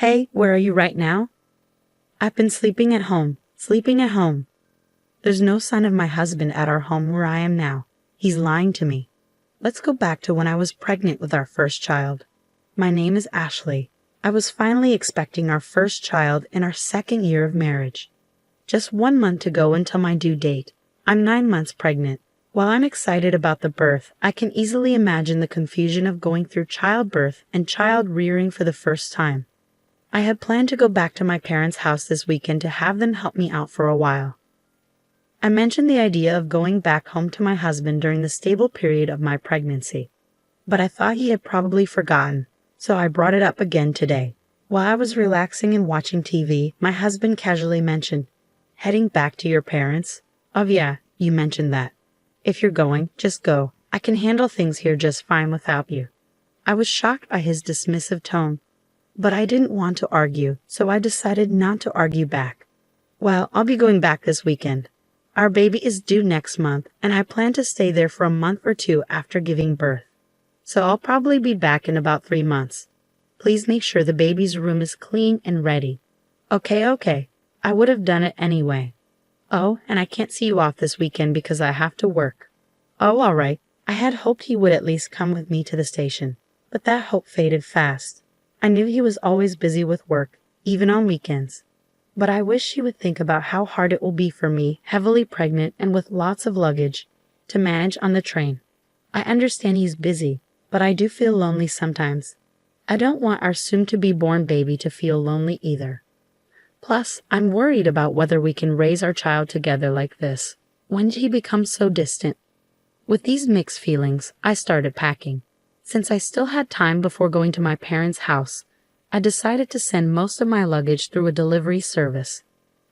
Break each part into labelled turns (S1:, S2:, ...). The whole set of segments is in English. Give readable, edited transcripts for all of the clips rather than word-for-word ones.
S1: Hey, where are you right now? I've been sleeping at home. Sleeping at home. There's no sign of my husband at our home where I am now. He's lying to me. Let's go back to when I was pregnant with our first child. My name is Ashley. I was finally expecting our first child in our second year of marriage. Just 1 month to go until my due date. I'm 9 months pregnant. While I'm excited about the birth, I can easily imagine the confusion of going through childbirth and child rearing for the first time. I had planned to go back to my parents' house this weekend to have them help me out for a while. I mentioned the idea of going back home to my husband during the stable period of my pregnancy, but I thought he had probably forgotten, so I brought it up again today. While I was relaxing and watching TV, my husband casually mentioned, "Heading back to your parents? Oh yeah, you mentioned that. If you're going, just go. I can handle things here just fine without you." I was shocked by his dismissive tone, but I didn't want to argue, so I decided not to argue back. Well, I'll be going back this weekend. Our baby is due next month, and I plan to stay there for a month or two after giving birth. So I'll probably be back in about 3 months. Please make sure the baby's room is clean and ready. Okay. I would have done it anyway. Oh, and I can't see you off this weekend because I have to work. Oh, all right. I had hoped he would at least come with me to the station, but that hope faded fast. I knew he was always busy with work, even on weekends. But I wish he would think about how hard it will be for me, heavily pregnant and with lots of luggage, to manage on the train. I understand he's busy, but I do feel lonely sometimes. I don't want our soon-to-be-born baby to feel lonely either. Plus, I'm worried about whether we can raise our child together like this. When did he become so distant? With these mixed feelings, I started packing. Since I still had time before going to my parents' house, I decided to send most of my luggage through a delivery service.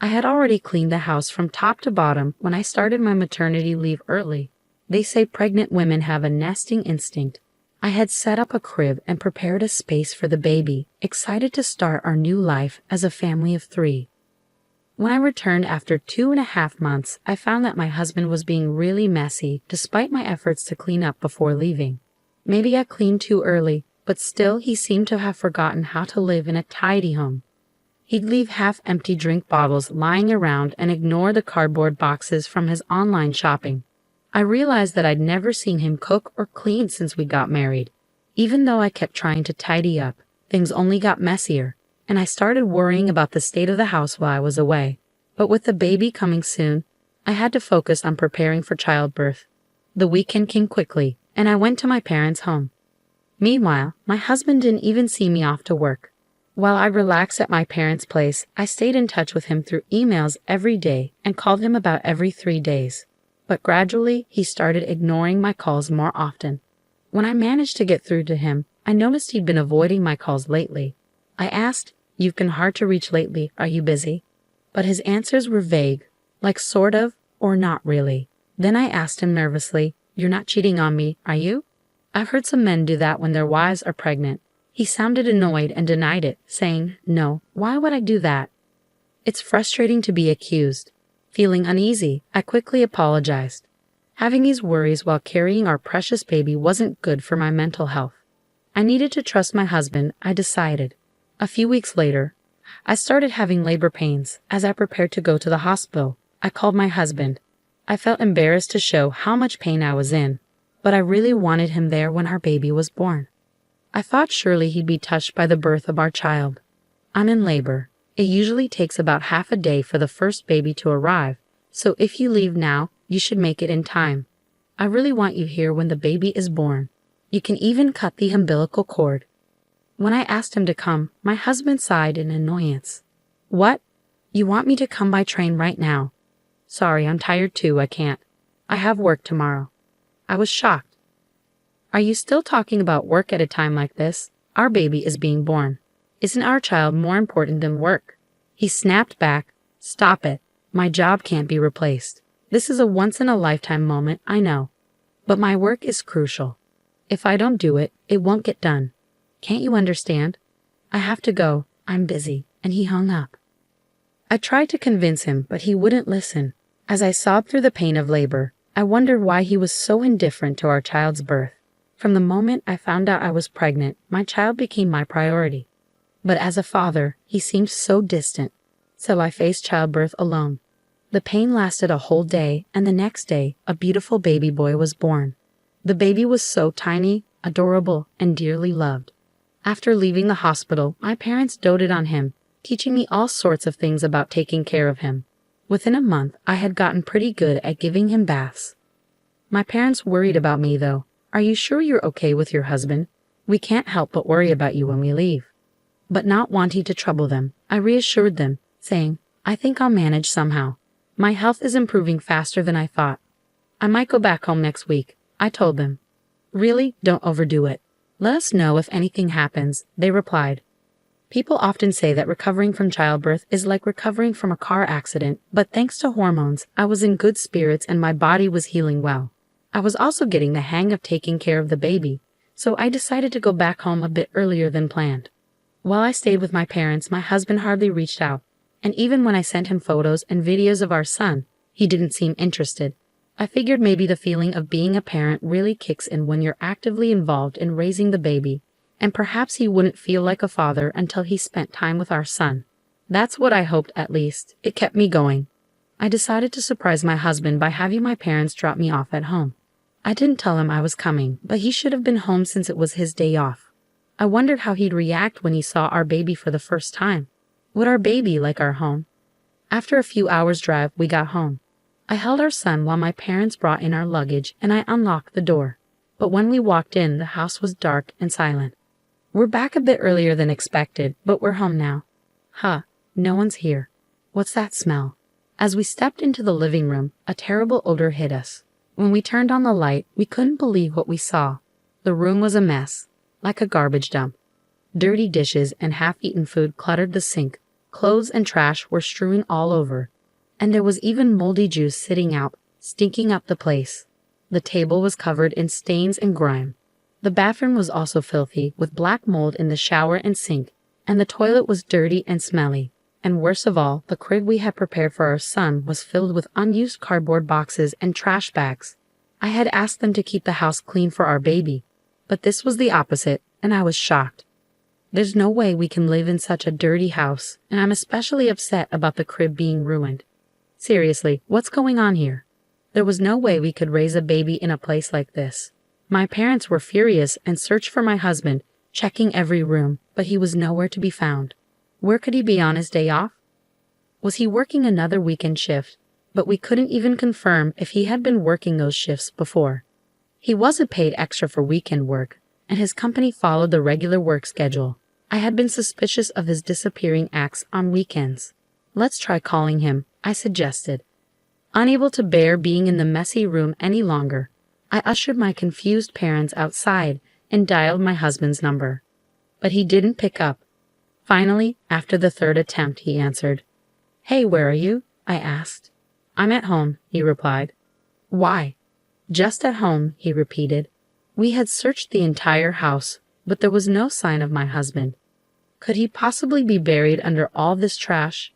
S1: I had already cleaned the house from top to bottom when I started my maternity leave early. They say pregnant women have a nesting instinct. I had set up a crib and prepared a space for the baby, excited to start our new life as a family of 3. When I returned after 2.5 months, I found that my husband was being really messy despite my efforts to clean up before leaving. Maybe I cleaned too early, but still he seemed to have forgotten how to live in a tidy home. He'd leave half-empty drink bottles lying around and ignore the cardboard boxes from his online shopping. I realized that I'd never seen him cook or clean since we got married. Even though I kept trying to tidy up, things only got messier, and I started worrying about the state of the house while I was away. But with the baby coming soon, I had to focus on preparing for childbirth. The weekend came quickly, and I went to my parents' home. Meanwhile, my husband didn't even see me off to work. While I relaxed at my parents' place, I stayed in touch with him through emails every day and called him about every 3 days. But gradually, he started ignoring my calls more often. When I managed to get through to him, I noticed he'd been avoiding my calls lately. I asked, "You've been hard to reach lately. Are you busy?" But his answers were vague, like sort of or not really. Then I asked him nervously, "You're not cheating on me, are you?" I've heard some men do that when their wives are pregnant. He sounded annoyed and denied it, saying, "No, why would I do that?" It's frustrating to be accused. Feeling uneasy, I quickly apologized. Having these worries while carrying our precious baby wasn't good for my mental health. I needed to trust my husband, I decided. A few weeks later, I started having labor pains. As I prepared to go to the hospital, I called my husband. I felt embarrassed to show how much pain I was in, but I really wanted him there when our baby was born. I thought surely he'd be touched by the birth of our child. I'm in labor. It usually takes about half a day for the first baby to arrive, so if you leave now, you should make it in time. I really want you here when the baby is born. You can even cut the umbilical cord. When I asked him to come, my husband sighed in annoyance. "What? You want me to come by train right now?" "Sorry, I'm tired too, I can't. I have work tomorrow." I was shocked. "Are you still talking about work at a time like this? Our baby is being born. Isn't our child more important than work?" He snapped back, "Stop it. My job can't be replaced. This is a once-in-a-lifetime moment, I know. But my work is crucial. If I don't do it, it won't get done. Can't you understand? I have to go. I'm busy." And he hung up. I tried to convince him, but he wouldn't listen. As I sobbed through the pain of labor, I wondered why he was so indifferent to our child's birth. From the moment I found out I was pregnant, my child became my priority. But as a father, he seemed so distant. So I faced childbirth alone. The pain lasted a whole day, and the next day, a beautiful baby boy was born. The baby was so tiny, adorable, and dearly loved. After leaving the hospital, my parents doted on him, teaching me all sorts of things about taking care of him. Within a month, I had gotten pretty good at giving him baths. My parents worried about me, though. "Are you sure you're okay with your husband? We can't help but worry about you when we leave." But not wanting to trouble them, I reassured them, saying, "I think I'll manage somehow. My health is improving faster than I thought. I might go back home next week," I told them. "Really, don't overdo it. Let us know if anything happens," they replied. People often say that recovering from childbirth is like recovering from a car accident, but thanks to hormones, I was in good spirits and my body was healing well. I was also getting the hang of taking care of the baby, so I decided to go back home a bit earlier than planned. While I stayed with my parents, my husband hardly reached out, and even when I sent him photos and videos of our son, he didn't seem interested. I figured maybe the feeling of being a parent really kicks in when you're actively involved in raising the baby, and perhaps he wouldn't feel like a father until he spent time with our son. That's what I hoped, at least. It kept me going. I decided to surprise my husband by having my parents drop me off at home. I didn't tell him I was coming, but he should have been home since it was his day off. I wondered how he'd react when he saw our baby for the first time. Would our baby like our home? After a few hours' drive, we got home. I held our son while my parents brought in our luggage, and I unlocked the door. But when we walked in, the house was dark and silent. "We're back a bit earlier than expected, but we're home now." "Huh, no one's here. What's that smell?" As we stepped into the living room, a terrible odor hit us. When we turned on the light, we couldn't believe what we saw. The room was a mess, like a garbage dump. Dirty dishes and half-eaten food cluttered the sink. Clothes and trash were strewn all over. And there was even moldy juice sitting out, stinking up the place. The table was covered in stains and grime. The bathroom was also filthy, with black mold in the shower and sink, and the toilet was dirty and smelly. And worst of all, the crib we had prepared for our son was filled with unused cardboard boxes and trash bags. I had asked them to keep the house clean for our baby, but this was the opposite, and I was shocked. There's no way we can live in such a dirty house, and I'm especially upset about the crib being ruined. Seriously, what's going on here? There was no way we could raise a baby in a place like this. My parents were furious and searched for my husband, checking every room, but he was nowhere to be found. Where could he be on his day off? Was he working another weekend shift? But we couldn't even confirm if he had been working those shifts before. He wasn't paid extra for weekend work, and his company followed the regular work schedule. I had been suspicious of his disappearing acts on weekends. "Let's try calling him," I suggested. Unable to bear being in the messy room any longer, I ushered my confused parents outside and dialed my husband's number. But he didn't pick up. Finally, after the third attempt, he answered. "Hey, where are you?" I asked. "I'm at home," he replied. "Why?" "Just at home," he repeated. We had searched the entire house, but there was no sign of my husband. Could he possibly be buried under all this trash?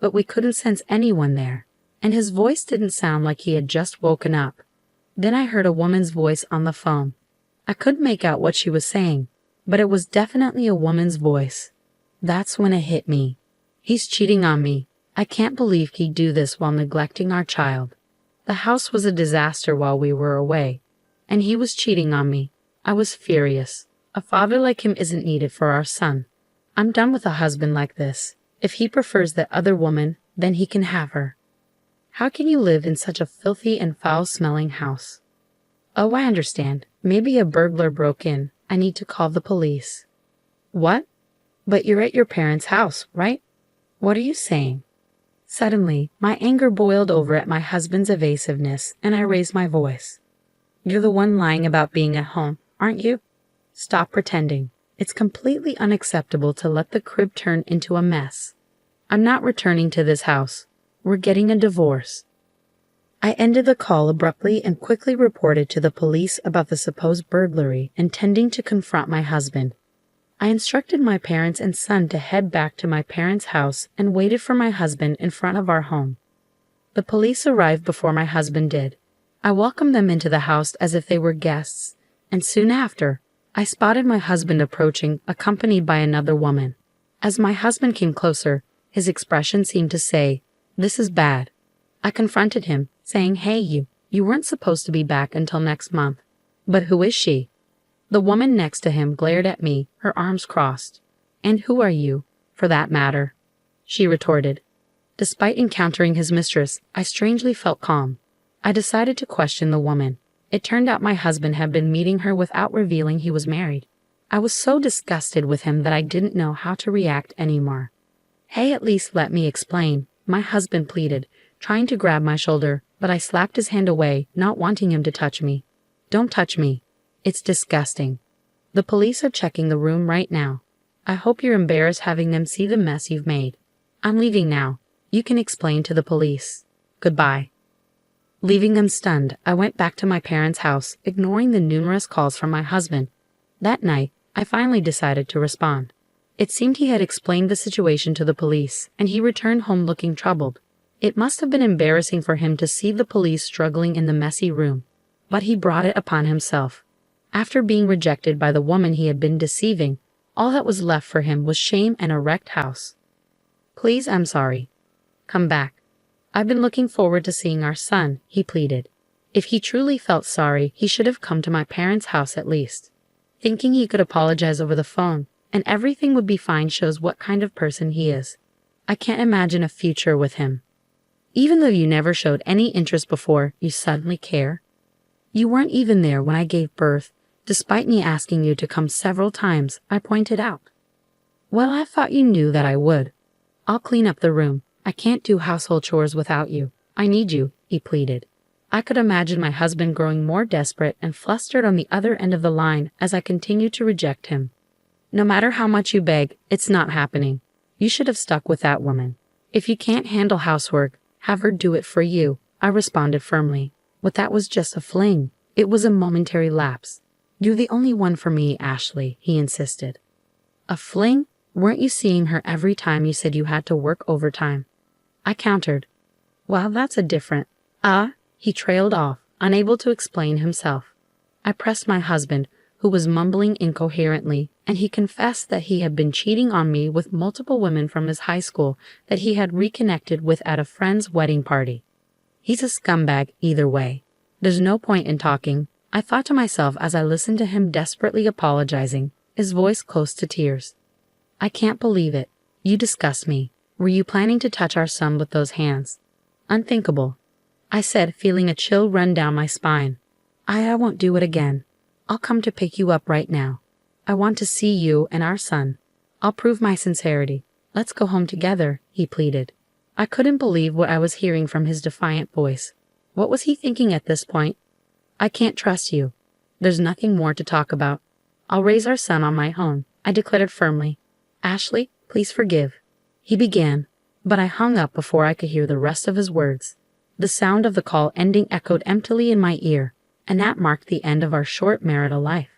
S1: But we couldn't sense anyone there, and his voice didn't sound like he had just woken up. Then I heard a woman's voice on the phone. I couldn't make out what she was saying, but it was definitely a woman's voice. That's when it hit me. He's cheating on me. I can't believe he'd do this while neglecting our child. The house was a disaster while we were away, and he was cheating on me. I was furious. A father like him isn't needed for our son. I'm done with a husband like this. If he prefers that other woman, then he can have her. How can you live in such a filthy and foul-smelling house? Oh, I understand. Maybe a burglar broke in. I need to call the police. What? But you're at your parents' house, right? What are you saying? Suddenly, my anger boiled over at my husband's evasiveness, and I raised my voice. You're the one lying about being at home, aren't you? Stop pretending. It's completely unacceptable to let the crib turn into a mess. I'm not returning to this house. We're getting a divorce. I ended the call abruptly and quickly reported to the police about the supposed burglary, intending to confront my husband. I instructed my parents and son to head back to my parents' house and waited for my husband in front of our home. The police arrived before my husband did. I welcomed them into the house as if they were guests, and soon after, I spotted my husband approaching, accompanied by another woman. As my husband came closer, his expression seemed to say, "This is bad." I confronted him, saying, "Hey, you weren't supposed to be back until next month." "But who is she?" The woman next to him glared at me, her arms crossed. "And who are you, for that matter?" she retorted. Despite encountering his mistress, I strangely felt calm. I decided to question the woman. It turned out my husband had been meeting her without revealing he was married. I was so disgusted with him that I didn't know how to react anymore. "Hey, at least let me explain," my husband pleaded, trying to grab my shoulder, but I slapped his hand away, not wanting him to touch me. "Don't touch me. It's disgusting. The police are checking the room right now. I hope you're embarrassed having them see the mess you've made. I'm leaving now. You can explain to the police. Goodbye." Leaving them stunned, I went back to my parents' house, ignoring the numerous calls from my husband. That night, I finally decided to respond. It seemed he had explained the situation to the police, and he returned home looking troubled. It must have been embarrassing for him to see the police struggling in the messy room, but he brought it upon himself. After being rejected by the woman he had been deceiving, all that was left for him was shame and a wrecked house. "Please, I'm sorry. Come back. I've been looking forward to seeing our son," he pleaded. If he truly felt sorry, he should have come to my parents' house at least. Thinking he could apologize over the phone, and everything would be fine shows what kind of person he is. I can't imagine a future with him. Even though you never showed any interest before, you suddenly care? You weren't even there when I gave birth, despite me asking you to come several times, I pointed out. "Well, I thought you knew that I would. I'll clean up the room. I can't do household chores without you. I need you," he pleaded. I could imagine my husband growing more desperate and flustered on the other end of the line as I continued to reject him. "No matter how much you beg, it's not happening. You should have stuck with that woman. If you can't handle housework, have her do it for you," I responded firmly. "But that was just a fling. It was a momentary lapse. You're the only one for me, Ashley," he insisted. "A fling? Weren't you seeing her every time you said you had to work overtime?" I countered. "Well, that's a different..." He trailed off, unable to explain himself. I pressed my husband, who was mumbling incoherently, and he confessed that he had been cheating on me with multiple women from his high school that he had reconnected with at a friend's wedding party. He's a scumbag either way. There's no point in talking, I thought to myself as I listened to him desperately apologizing, his voice close to tears. "I can't believe it. You disgust me. Were you planning to touch our son with those hands?" "Unthinkable," I said, feeling a chill run down my spine. I won't do it again. I'll come to pick you up right now. I want to see you and our son. I'll prove my sincerity. Let's go home together," he pleaded. I couldn't believe what I was hearing from his defiant voice. What was he thinking at this point? "I can't trust you. There's nothing more to talk about. I'll raise our son on my own," I declared firmly. "Ashley, please forgive," he began, but I hung up before I could hear the rest of his words. The sound of the call ending echoed emptily in my ear, and that marked the end of our short marital life.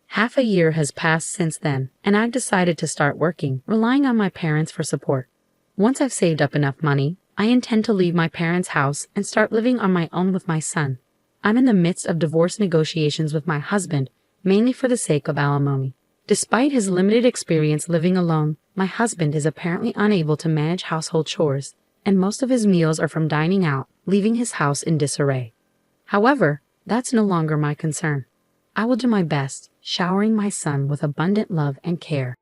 S1: Half a year has passed since then, and I've decided to start working, relying on my parents for support. Once I've saved up enough money, I intend to leave my parents' house and start living on my own with my son. I'm in the midst of divorce negotiations with my husband, mainly for the sake of alimony. Despite his limited experience living alone, my husband is apparently unable to manage household chores, and most of his meals are from dining out, leaving his house in disarray. However, that's no longer my concern. I will do my best, showering my son with abundant love and care.